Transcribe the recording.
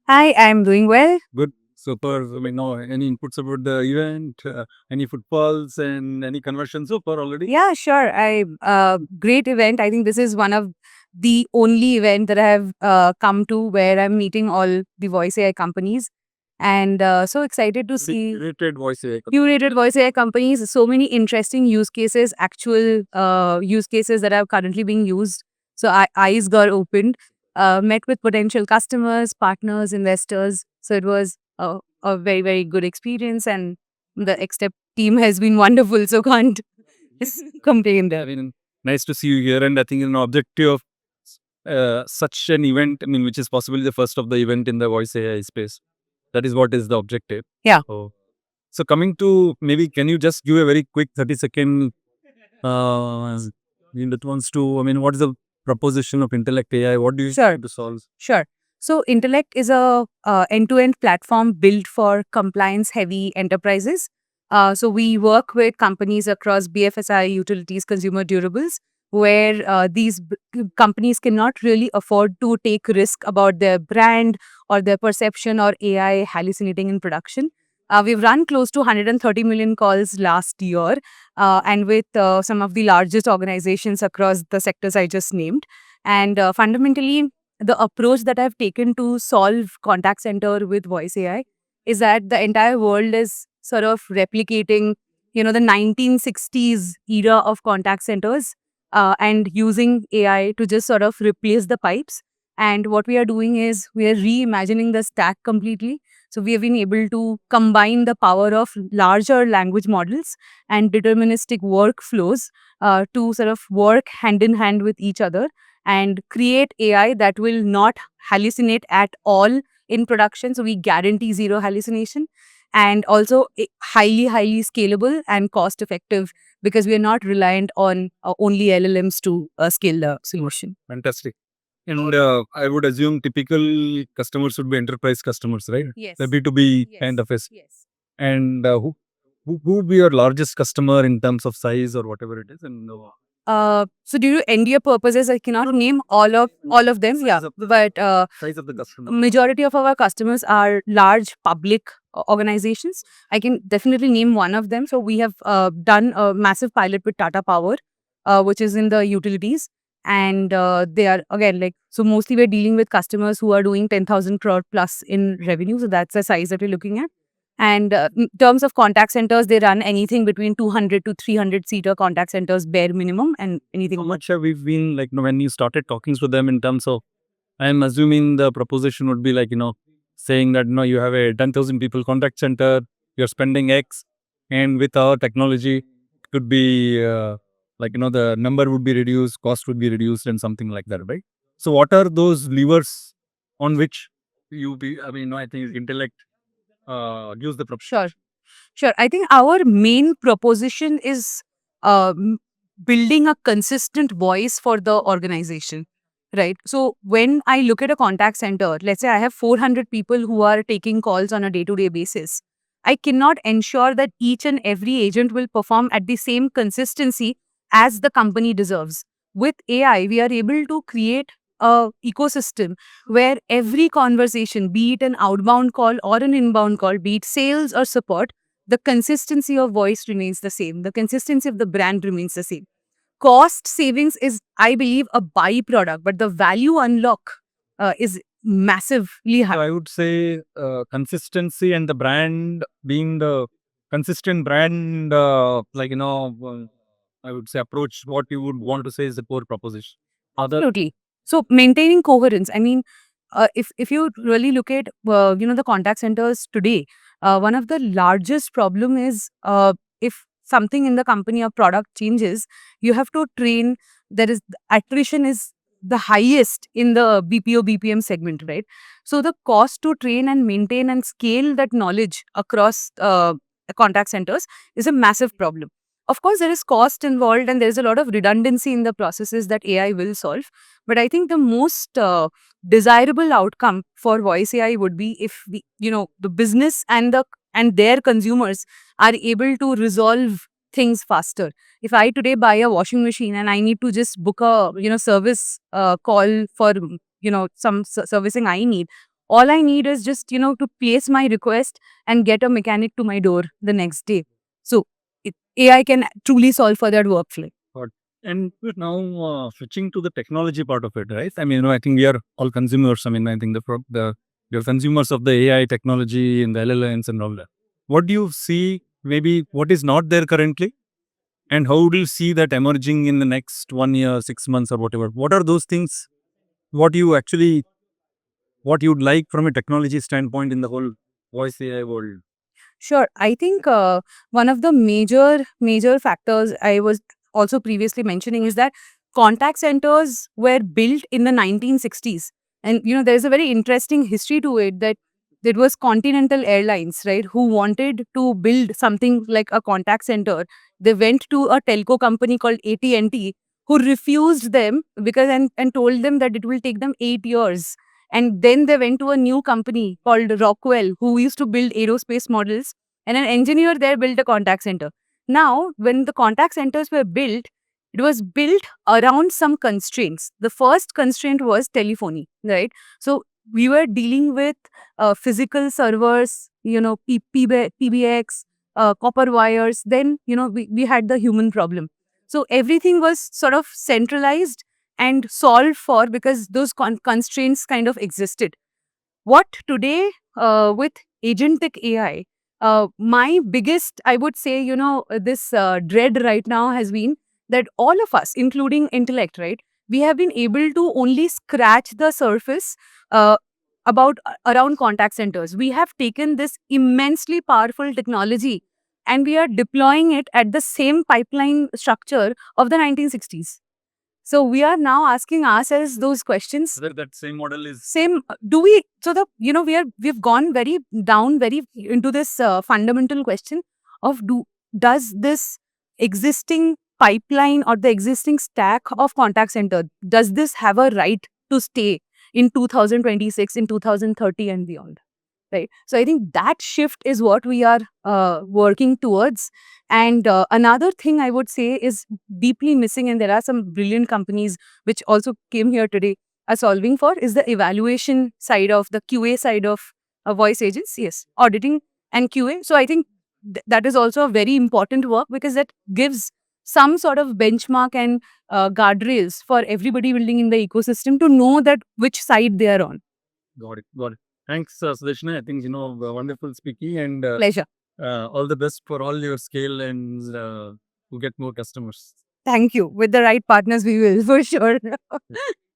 Hi, I'm doing well. Good. Super. I mean, no, any inputs about the event, any footfalls and any conversions so far already? Yeah, sure. Great event. I think this is one of the only event that I have come to where I'm meeting all the voice AI companies, and so excited to The see curated voice AI. curated voice AI companies. So many interesting use cases, actual use cases that are currently being used. So eyes got opened. Met with potential customers, partners, investors. So it was a very good experience, and the Xtep team has been wonderful. So can't complain I there. mean, nice to see you here. And I think an objective of such an event, I mean, which is possibly the first of the event in the voice AI space. That is what is the objective. Yeah. So coming to maybe, can you just give a very quick 30-second uh, in response to, I mean, what is the proposition of Intellect AI? What do you Sure. try to solve? Sure. So Intellect is a end-to-end platform built for compliance-heavy enterprises. So we work with companies across BFSI, utilities, consumer durables, where companies cannot really afford to take risk about their brand or their perception or AI hallucinating in production. We've run close to 130 million calls last year, and with some of the largest organizations across the sectors I just named. And fundamentally, the approach that I've taken to solve contact center with voice AI is that the entire world is sort of replicating, the 1960s era of contact centers and using AI to just sort of replace the pipes. And what we are doing is we are reimagining the stack completely. So we have been able to combine the power of larger language models and deterministic workflows to sort of work hand in hand with each other and create AI that will not hallucinate at all in production. So we guarantee zero hallucination and also highly scalable and cost effective because we are not reliant on only LLMs to scale the solution. Fantastic. And I would assume typical customers would be enterprise customers, right? The Yes. B2B kind Yes. of is. Yes. And who would be your largest customer in terms of size or whatever it is? And So due to NDA purposes, I cannot name all of them. Yeah, but size of the customer. majority of our customers are large public organizations. I can definitely name one of them. So we have done a massive pilot with Tata Power, which is in the utilities. And they are again like so mostly we're dealing with customers who are doing 10,000 crore plus in revenue. So that's the size that we're looking at. And in terms of contact centers, they run anything between 200 to 300 seater contact centers bare minimum and anything How more. much have we been like, when you started talking to them in terms of, I'm assuming the proposition would be like, saying that, you have a 10,000 people contact center, you're spending X, and with our technology, it could be like, the number would be reduced, cost would be reduced, and something like that, right? So, what are those levers on which I mean, I think Intellect use the Sure. proposition? Sure. I think our main proposition is building a consistent voice for the organization, right? So when I look at a contact center, let's say I have 400 people who are taking calls on a day to day basis. I cannot ensure that each and every agent will perform at the same consistency as the company deserves. With AI, we are able to create a ecosystem where every conversation, be it an outbound call or an inbound call, be it sales or support, the consistency of voice remains the same. The consistency of the brand remains the same. Cost savings is, I believe, a byproduct, but the value unlock is massively So high. I would say consistency and the brand being the consistent brand, I would say approach what you would want to say is the core proposition. Other Absolutely. So maintaining coherence. I mean, if you really look at the contact centers today, one of the largest problem is if something in the company or product changes, you have to train. There is attrition is the highest in the BPO BPM segment, right? So the cost to train and maintain and scale that knowledge across contact centers is a massive problem. Of course, there is cost involved and there's a lot of redundancy in the processes that AI will solve. But I think the most desirable outcome for voice AI would be if the business and their consumers are able to resolve things faster. If I today buy a washing machine and I need to just book a service call for some servicing I need, All I need is just, to place my request and get a mechanic to my door the next day. So AI can truly solve for that workflow. Got- And we're now switching to the technology part of it, right? I mean, I think we are all consumers. I mean, I think you're consumers of the AI technology and the LLMs and all that. What do you see? Maybe what is not there currently, and how do you see that emerging in the next 1 year, 6 months, or whatever? What are those things? What you actually, what you'd like from a technology standpoint in the whole voice AI world? Sure. I think one of the major factors I was also previously mentioning is that contact centers were built in the 1960s. And, there's a very interesting history to it, that it was Continental Airlines, right, who wanted to build something like a contact center. They went to a telco company called AT&T, who refused them because and told them that it will take them 8 years. And then they went to a new company called Rockwell, who used to build aerospace models, and an engineer there built a contact center. Now, when the contact centers were built, it was built around some constraints. The first constraint was telephony, right? So we were dealing with physical servers, PBX, copper wires. Then, we had the human problem. So everything was sort of centralized and solved for because those constraints kind of existed. What today, with agentic AI, my biggest, I would say, this dread right now has been that all of us, including intellect, right, we have been able to only scratch the surface uh, about around contact centers. We have taken this immensely powerful technology and we are deploying it at the same pipeline structure of the 1960s. So we are now asking ourselves those questions. Whether that same model is Same, do we, so the, we've gone very down, very into this fundamental question of does this existing pipeline or the existing stack of contact center, does this have a right to stay in 2026, in 2030 and beyond? Right. So I think that shift is what we are working towards. And another thing I would say is deeply missing, and there are some brilliant companies which also came here today are solving for, is the evaluation side of the QA side of voice agents. Yes, auditing and QA. So I think that is also a very important work because that gives some sort of benchmark and guardrails for everybody building in the ecosystem to know that which side they are on. got it. Got it. Thanks, Sudeshna. I think wonderful speaking, and Pleasure. all the best for all your scale and to get more customers. Thank you. With the right partners, we will, for sure.